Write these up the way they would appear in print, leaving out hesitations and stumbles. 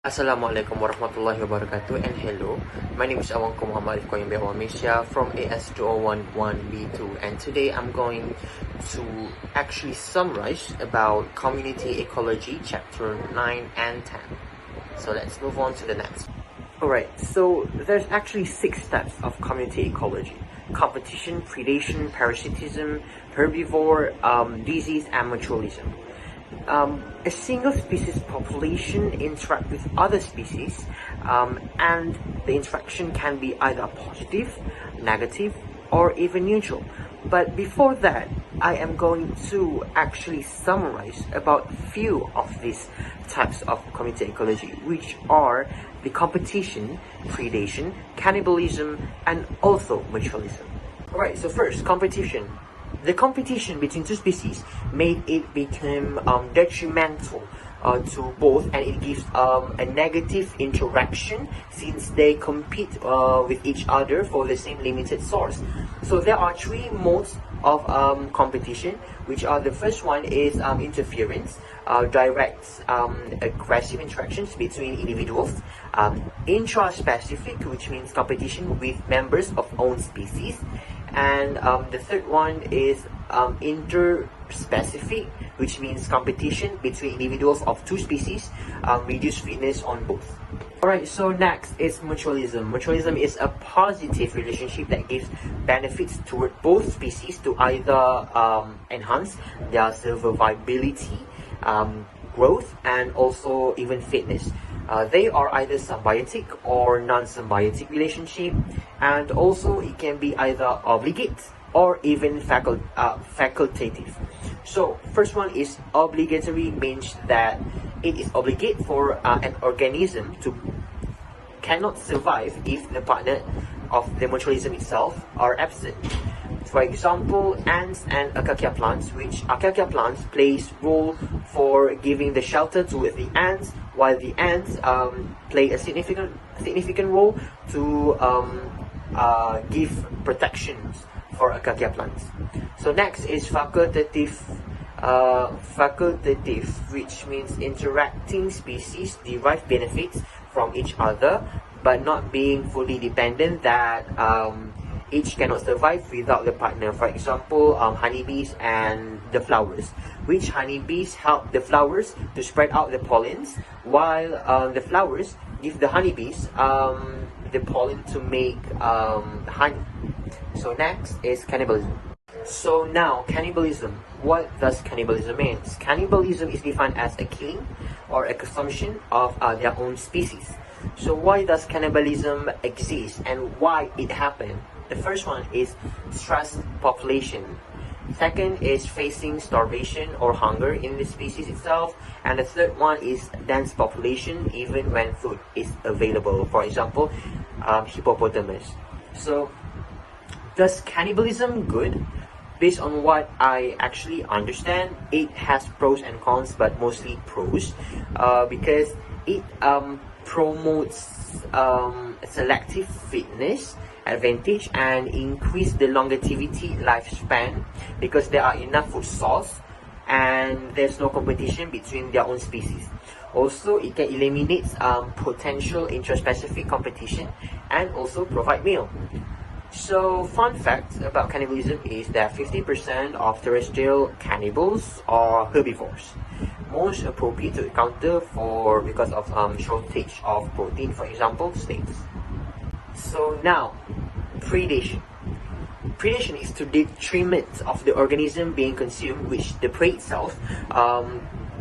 Assalamualaikum warahmatullahi wabarakatuh, and hello. My name is Awang Alif Qayyum Mesia from AS2011B2, and today I'm going to actually summarize about community ecology chapter 9 and 10. So let's move on to the next. Alright, so there's actually 6 steps of community ecology: competition, predation, parasitism, herbivore, disease, and mutualism. A single species population interact with other species, and the interaction can be either positive, negative, or even neutral. But before that, I am going to actually summarize about few of these types of community ecology, which are the competition, predation, cannibalism, and also mutualism. Alright, so first, competition. The competition between two species made it become detrimental to both, and it gives a negative interaction since they compete with each other for the same limited source. So there are 3 modes of competition, which are: the first one is interference, direct aggressive interactions between individuals; intraspecific, which means competition with members of own species; and the third one is interspecific, which means competition between individuals of 2 species, reduced fitness on both. Alright, so next is mutualism. Mutualism is a positive relationship that gives benefits toward both species to either enhance their survivability, growth, and also even fitness. They are either symbiotic or non-symbiotic relationship, and also it can be either obligate or even facultative. So first one is obligatory, means that it is obligate for an organism to cannot survive if the partner of the mutualism itself are absent. For example, ants and acacia plants, which acacia plants plays role for giving the shelter to the ants, while the ants play a significant role to give protections for acacia plants. So next is facultative, which means interacting species derive benefits from each other, but not being fully dependent, that each cannot survive without the partner. For example, honeybees and the flowers, which honeybees help the flowers to spread out the pollens, while the flowers give the honeybees the pollen to make honey. So next is cannibalism. So now, cannibalism. What does cannibalism mean? Cannibalism is defined as a killing or a consumption of their own species. So why does cannibalism exist and why it happened? The first one is stressed population. Second is facing starvation or hunger in the species itself. And the third one is dense population even when food is available. For example, hippopotamus. So does cannibalism good? Based on what I actually understand, it has pros and cons, but mostly pros, because it promotes selective fitness advantage and increase the longevity lifespan, because there are enough food source and there's no competition between their own species. Also, it can eliminate potential intraspecific competition and also provide meal. So, fun fact about cannibalism is that 50% of terrestrial cannibals are herbivores, most appropriate to counter for because of shortage of protein, for example, snakes. So now, predation. Predation is to detriment of the organism being consumed, which the prey itself.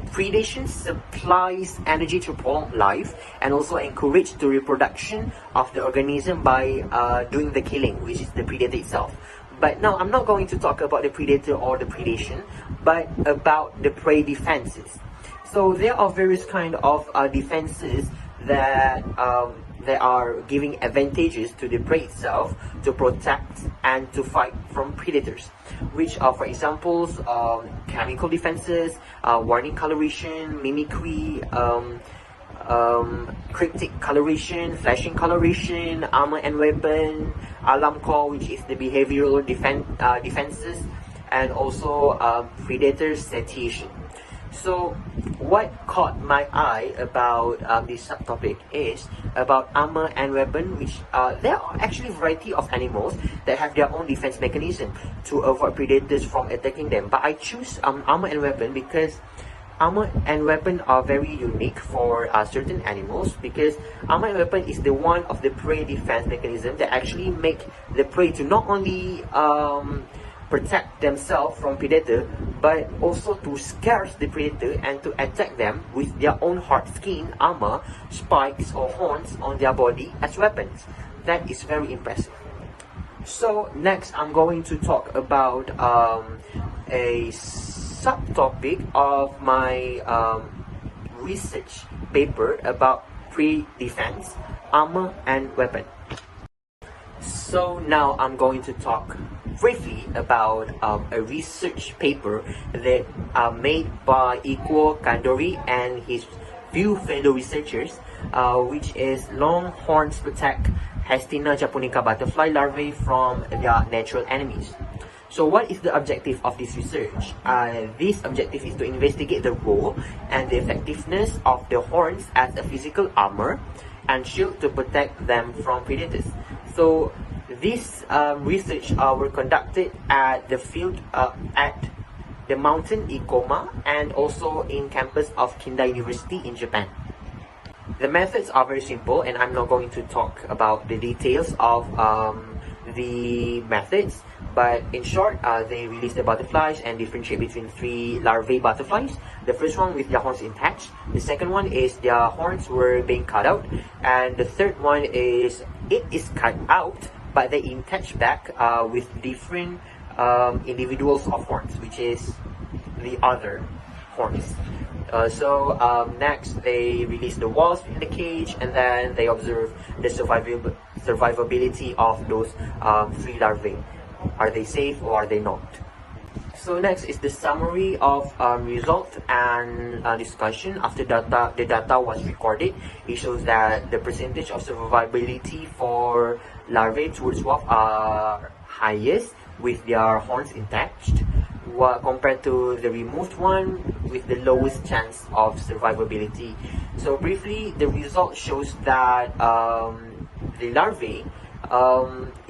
Predation supplies energy to prolong life and also encourage the reproduction of the organism by doing the killing, which is the predator itself. But now I'm not going to talk about the predator or the predation, but about the prey defenses. So there are various kind of defenses that they are giving advantages to the prey itself to protect and to fight from predators, which are, for example, chemical defenses, warning coloration, mimicry, cryptic coloration, flashing coloration, armor and weapon, alarm call, which is the behavioral defenses, and also predator satiation. So what caught my eye about this subtopic is about armor and weapon, which there are actually a variety of animals that have their own defense mechanism to avoid predators from attacking them. But I choose armor and weapon because armor and weapon are very unique for certain animals, because armor and weapon is the one of the prey defense mechanism that actually make the prey to not only protect themselves from predator, but also to scare the predator and to attack them with their own hard skin, armor, spikes or horns on their body as weapons. That is very impressive. So next I'm going to talk about a subtopic of my research paper about prey defense, armor and weapon. So now I'm going to talk briefly about a research paper that made by Kandori and his few fellow researchers, which is longhorns protect Hestina Japonica butterfly larvae from their natural enemies. So what is the objective of this research? This objective is to investigate the role and the effectiveness of the horns as a physical armor and shield to protect them from predators. So this research were conducted at the field at the mountain Ikoma and also in campus of Kinda University in Japan. The methods are very simple, and I'm not going to talk about the details of the methods, but in short, they release the butterflies and differentiate between 3 larvae butterflies. The first one with their horns intact, the second one is their horns were being cut out, and the third one is it is cut out but they attach back with different individuals of horns, which is the other horns. Next they release the wasp in the cage, and then they observe the survivability of those 3 larvae. Are they safe or are they not? So next is the summary of result and discussion after the data was recorded. It shows that the percentage of survivability for larvae towards wasp are highest with their horns intact, compared to the removed one with the lowest chance of survivability. So briefly, the result shows that the larvae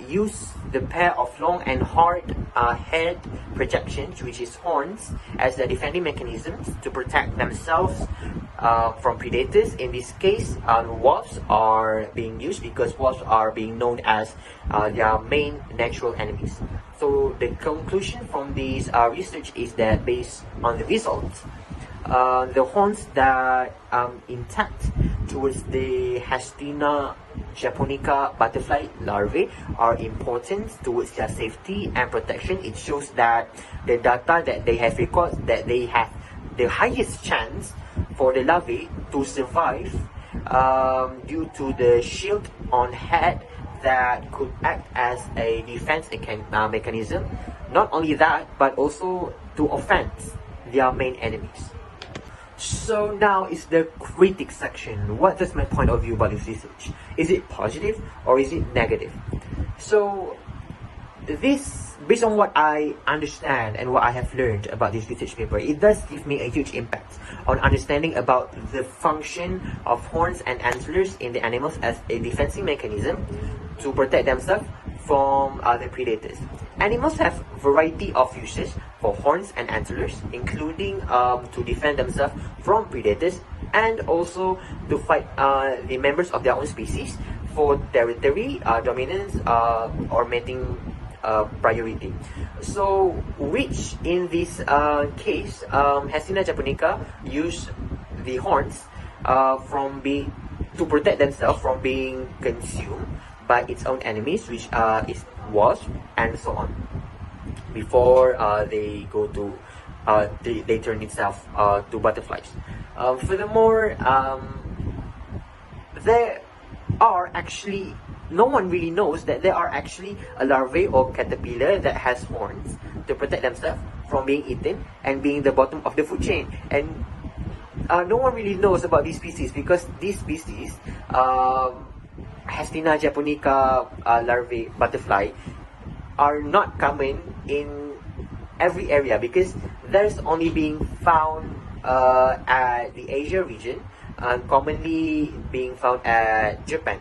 use the pair of long and hard head projections, which is horns, as their defending mechanisms to protect themselves from predators. In this case, wasps are being used because wasps are being known as their main natural enemies. So the conclusion from this research is that based on the results, the horns that intact towards the Hestina Japonica butterfly larvae are important towards their safety and protection. It shows that the data that they have recorded that they have the highest chance for the larvae to survive due to the shield on head that could act as a defense mechanism. Not only that, but also to offend their main enemies. So now is the critic section. What is my point of view about this research? Is it positive or is it negative? So this, based on what I understand and what I have learned about this research paper, it does give me a huge impact on understanding about the function of horns and antlers in the animals as a defensive mechanism to protect themselves from other predators. Animals have variety of uses for horns and antlers, including to defend themselves from predators and also to fight the members of their own species for territory, dominance, or mating priority. So, which in this case, Hestina japonica use the horns to protect themselves from being consumed by its own enemies, which is wasp and so on, before they go to they turn itself to butterflies. Furthermore, there are actually, no one really knows that there are actually a larvae or caterpillar that has horns to protect themselves from being eaten and being the bottom of the food chain. And no one really knows about these species because these species, Hestina japonica larvae butterfly, are not common in every area because there's only being found at the Asia region, commonly being found at Japan.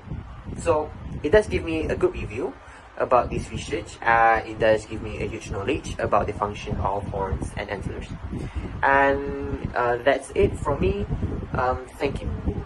So it does give me a good review about this research. It does give me a huge knowledge about the function of horns and antlers. And that's it from me. Thank you.